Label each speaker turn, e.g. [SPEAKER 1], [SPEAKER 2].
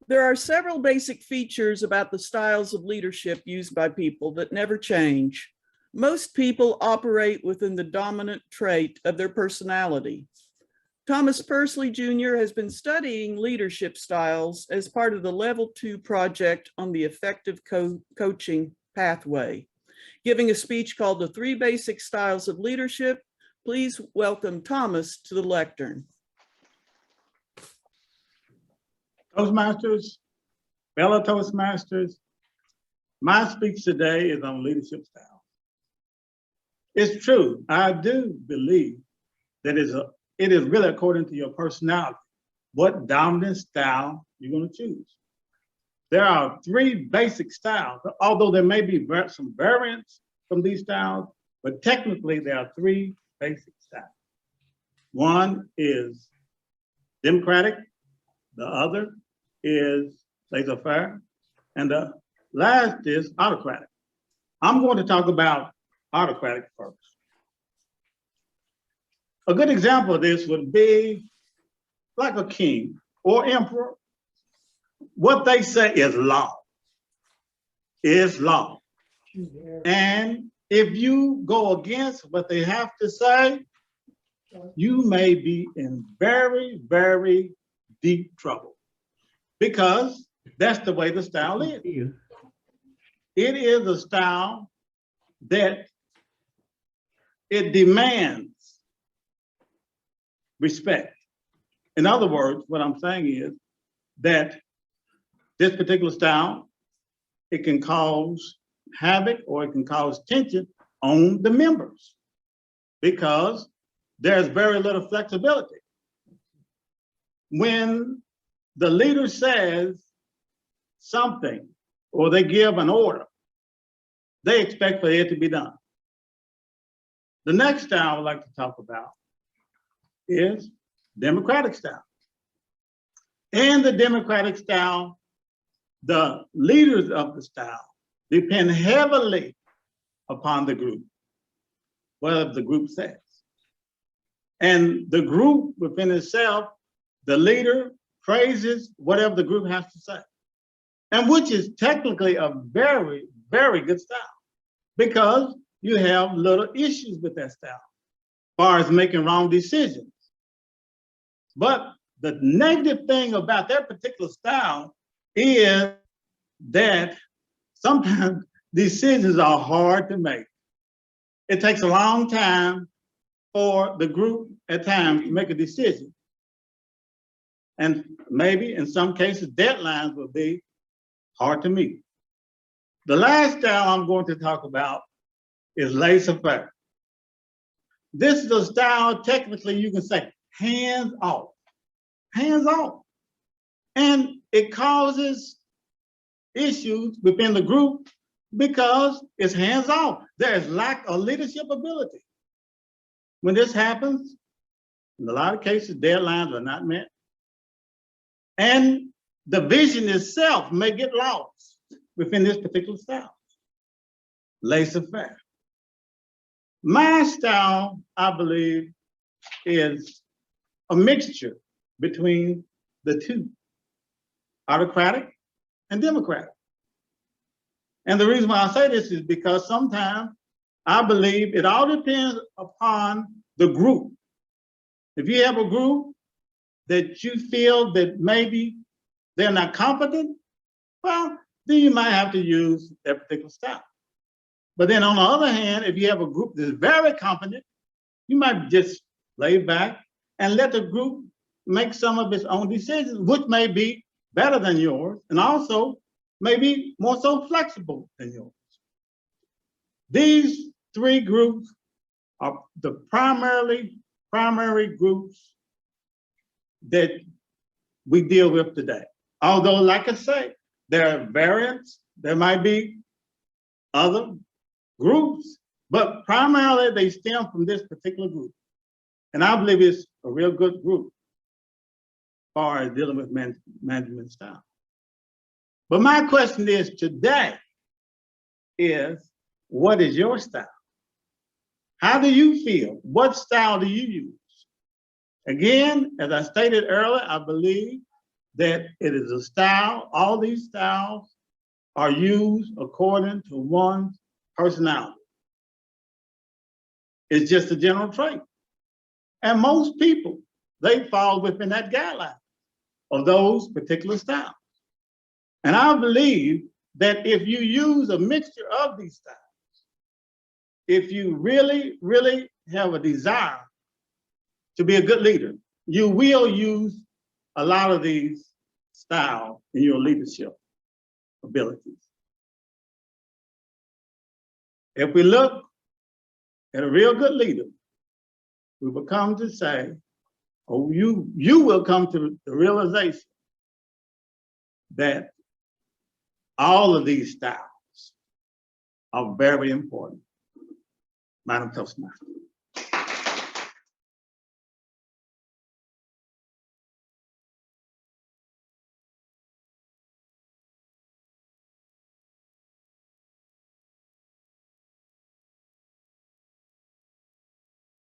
[SPEAKER 1] There are several basic features about the styles of leadership used by people that never change. Most people operate within the dominant trait of their personality. Thomas Persley Jr. has been studying leadership styles as part of the Level 2 project on the effective coaching pathway. Giving a speech called The Three Basic Styles of Leadership, please welcome Thomas to the lectern.
[SPEAKER 2] Toastmasters, fellow Toastmasters, my speech today is on leadership style. It's true, I do believe that it is really according to your personality, what dominant style you're going to choose. There are three basic styles, although there may be some variants from these styles, but technically there are three basic styles. One is democratic, the other is laissez-faire, and the last is autocratic. I'm going to talk about autocratic first. A good example of this would be like a king or emperor. What they say is law. Is law. And if you go against what they have to say, you may be in very, very deep trouble, because that's the way the style is. It is a style that it demands respect. In other words, what I'm saying is that this particular style, it can cause havoc or it can cause tension on the members, because there's very little flexibility. When the leader says something or they give an order, they expect for it to be done. The next style I would like to talk about is democratic style. In the democratic style, the leaders of the style depend heavily upon the group, whatever the group says. And the group within itself, the leader praises whatever the group has to say, and which is technically a very, very good style, because you have little issues with that style as far as making wrong decisions. But the negative thing about that particular style is that sometimes decisions are hard to make. It takes a long time for the group at times to make a decision. And maybe in some cases, deadlines will be hard to meet. The last style I'm going to talk about is laissez-faire. This is a style, technically you can say, hands off. Hands off. And it causes issues within the group because it's hands off. There is lack of leadership ability. When this happens, in a lot of cases, deadlines are not met. And the vision itself may get lost within this particular style. Laissez-faire. My style, I believe, is a mixture between the two, autocratic and democratic. And the reason why I say this is because sometimes I believe it all depends upon the group. If you have a group that you feel that maybe they're not competent, well, then you might have to use that particular style. But then on the other hand, if you have a group that's very competent, you might just lay back and let the group make some of its own decisions, which may be better than yours, and also maybe more so flexible than yours. These three groups are the primary groups that we deal with today. Although, like I say, there are variants, there might be other groups, but primarily they stem from this particular group. And I believe it's a real good group as far as dealing with management style. But my question is today is, what is your style? How do you feel? What style do you use? Again, as I stated earlier, I believe that it is a style. All these styles are used according to one's personality. It's just a general trait. And most people, they fall within that guideline of those particular styles. And I believe that if you use a mixture of these styles, if you really, really have a desire to be a good leader, you will use a lot of these styles in your leadership abilities. If we look at a real good leader, we will come to say, or you will come to the realization that all of these styles are very important. Madam Toastmaster.